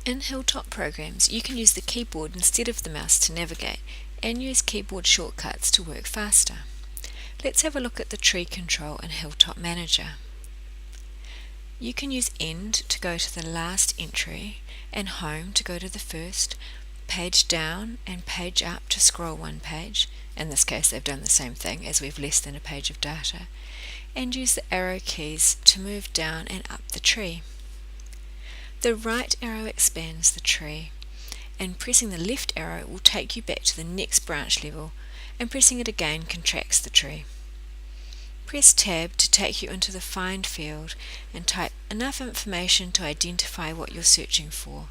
In Hilltop programs, you can use the keyboard instead of the mouse to navigate and use keyboard shortcuts to work faster. Let's have a look at the tree control in Hilltop Manager. You can use End to go to the last entry and Home to go to the first, Page Down and Page Up to scroll one page. In this case they've done the same thing as we've less than a page of data. And use the arrow keys to move down and up the tree. The right arrow expands the tree, and pressing the left arrow will take you back to the next branch level, and pressing it again contracts the tree. Press Tab to take you into the Find field and type enough information to identify what you're searching for.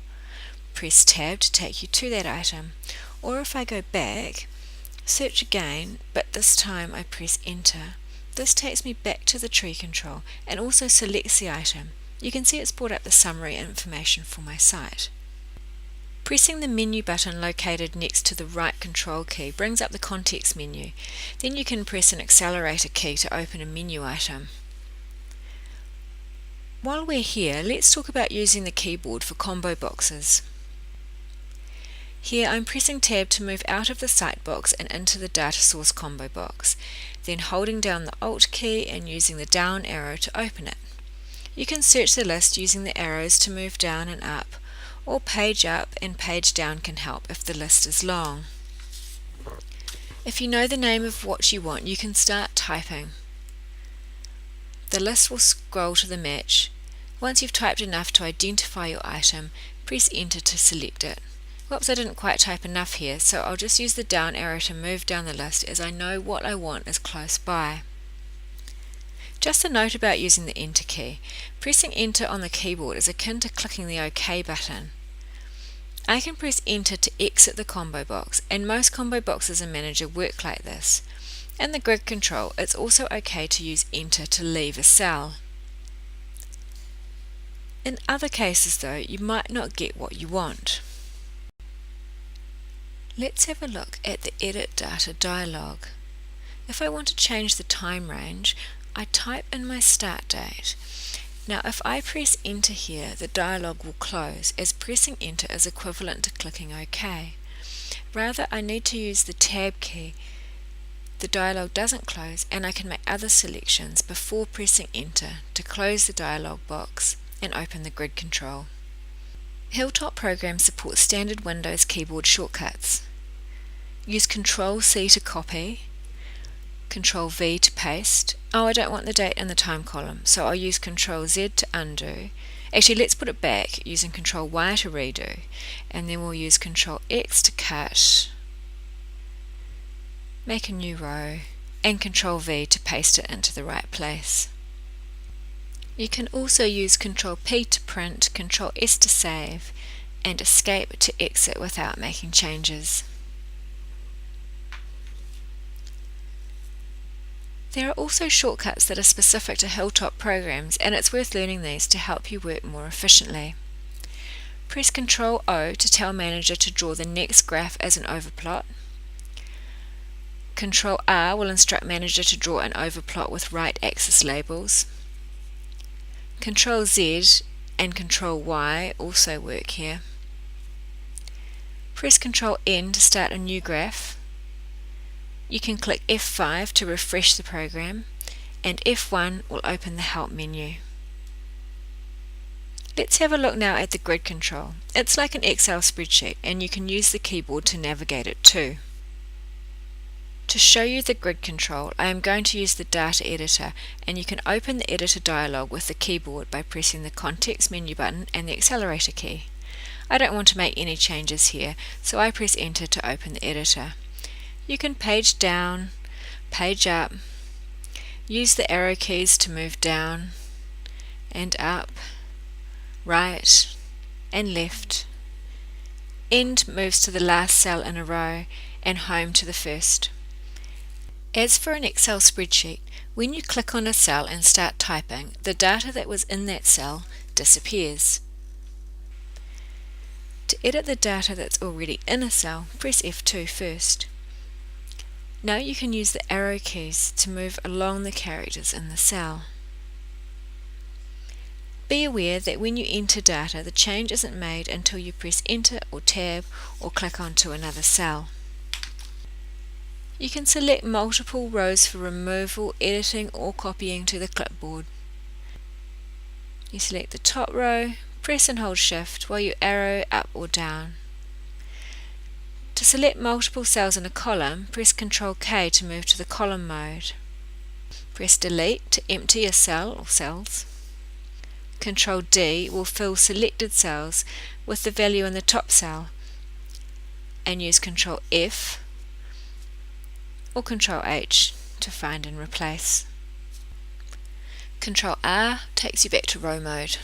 Press Tab to take you to that item, or if I go back, search again, but this time I press Enter. This takes me back to the tree control and also selects the item. You can see it's brought up the summary information for my site. Pressing the menu button located next to the right control key brings up the context menu. Then you can press an accelerator key to open a menu item. While we're here, let's talk about using the keyboard for combo boxes. Here I'm pressing Tab to move out of the Site box and into the Data Source combo box, then holding down the Alt key and using the down arrow to open it. You can search the list using the arrows to move down and up, or Page Up and Page Down can help if the list is long. If you know the name of what you want, you can start typing. The list will scroll to the match. Once you've typed enough to identify your item, press Enter to select it. Whoops, I didn't quite type enough here, so I'll just use the down arrow to move down the list as I know what I want is close by. Just a note about using the Enter key. Pressing Enter on the keyboard is akin to clicking the OK button. I can press Enter to exit the combo box, and most combo boxes in Manager work like this. In the grid control, it's also okay to use Enter to leave a cell. In other cases though, you might not get what you want. Let's have a look at the Edit Data dialog. If I want to change the time range, I type in my start date. Now if I press Enter here, the dialog will close, as pressing Enter is equivalent to clicking OK. Rather, I need to use the Tab key. The dialog doesn't close, and I can make other selections before pressing Enter to close the dialog box and open the grid control. Hilltop programs support standard Windows keyboard shortcuts. Use Ctrl+C to copy, Ctrl+V to paste. Oh, I don't want the date in the time column, so I'll use Ctrl+Z to undo. Actually, let's put it back using Ctrl+Y to redo, and then we'll use Ctrl+X to cut, make a new row, and Ctrl+V to paste it into the right place. You can also use Ctrl+P to print, Ctrl+S to save, and Escape to exit without making changes. There are also shortcuts that are specific to Hilltop programs, and it's worth learning these to help you work more efficiently. Press Ctrl+O to tell Manager to draw the next graph as an overplot. Ctrl+R will instruct Manager to draw an overplot with right axis labels. Ctrl+Z and Ctrl+Y also work here. Press Ctrl+N to start a new graph. You can click F5 to refresh the program, and F1 will open the Help menu. Let's have a look now at the grid control. It's like an Excel spreadsheet, and you can use the keyboard to navigate it too. To show you the grid control, I am going to use the data editor, and you can open the editor dialog with the keyboard by pressing the context menu button and the accelerator key. I don't want to make any changes here, so I press Enter to open the editor. You can page down, page up, use the arrow keys to move down and up, right and left. End moves to the last cell in a row, and Home to the first. As for an Excel spreadsheet, when you click on a cell and start typing, the data that was in that cell disappears. To edit the data that's already in a cell, press F2 first. Now you can use the arrow keys to move along the characters in the cell. Be aware that when you enter data, the change isn't made until you press Enter or Tab or click onto another cell. You can select multiple rows for removal, editing or copying to the clipboard. You select the top row, press and hold Shift while you arrow up or down. To select multiple cells in a column, press Ctrl K to move to the column mode. Press Delete to empty a cell or cells. Ctrl D will fill selected cells with the value in the top cell, and use Ctrl F or Ctrl H to find and replace. Ctrl R takes you back to row mode.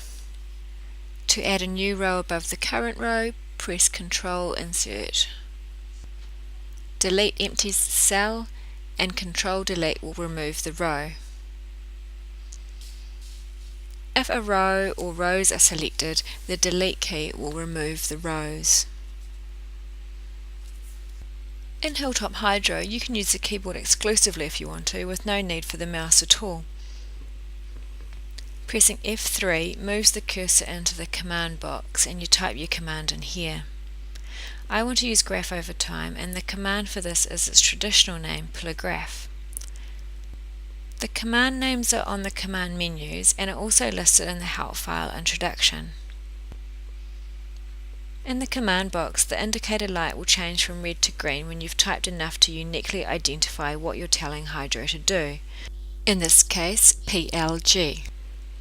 To add a new row above the current row, press Ctrl Insert. Delete empties the cell, and Ctrl Delete will remove the row. If a row or rows are selected, the Delete key will remove the rows. In Hilltop Hydro, you can use the keyboard exclusively if you want to, with no need for the mouse at all. Pressing F3 moves the cursor into the command box and you type your command in here. I want to use graph over time, and the command for this is its traditional name, graph. The command names are on the command menus and are also listed in the help file introduction. In the command box, the indicator light will change from red to green when you've typed enough to uniquely identify what you're telling Hydro to do. In this case, PLG.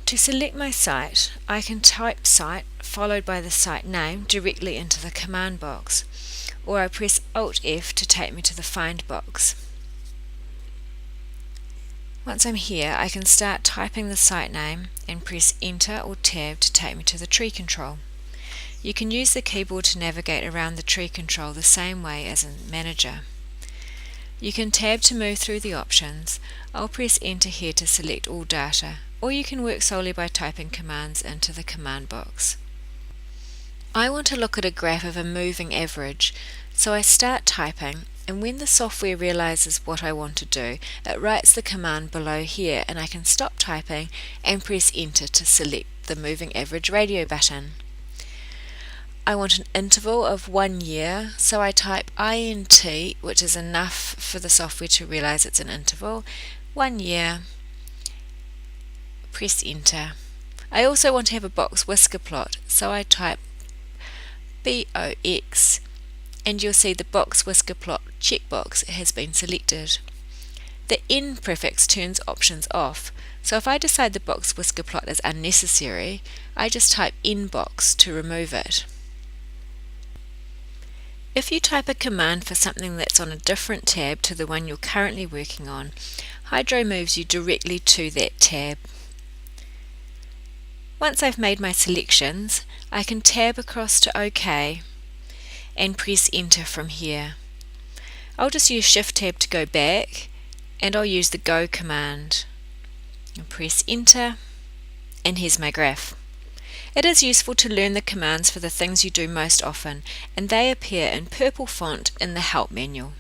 To select my site, I can type site followed by the site name directly into the command box, or I press Alt F to take me to the find box. Once I'm here, I can start typing the site name and press Enter or Tab to take me to the tree control. You can use the keyboard to navigate around the tree control the same way as in Manager. You can tab to move through the options. I'll press Enter here to select all data, or you can work solely by typing commands into the command box. I want to look at a graph of a moving average, so I start typing, and when the software realizes what I want to do, it writes the command below here, and I can stop typing and press Enter to select the moving average radio button. I want an interval of 1 year, so I type INT, which is enough for the software to realize it's an interval. 1 year, press Enter. I also want to have a box whisker plot, so I type BOX, and you'll see the box whisker plot checkbox has been selected. The N prefix turns options off, so if I decide the box whisker plot is unnecessary, I just type NBox to remove it. If you type a command for something that's on a different tab to the one you're currently working on, Hydro moves you directly to that tab. Once I've made my selections, I can tab across to OK and press Enter from here. I'll just use Shift Tab to go back, and I'll use the Go command. I'll press Enter, and here's my graph. It is useful to learn the commands for the things you do most often, and they appear in purple font in the help manual.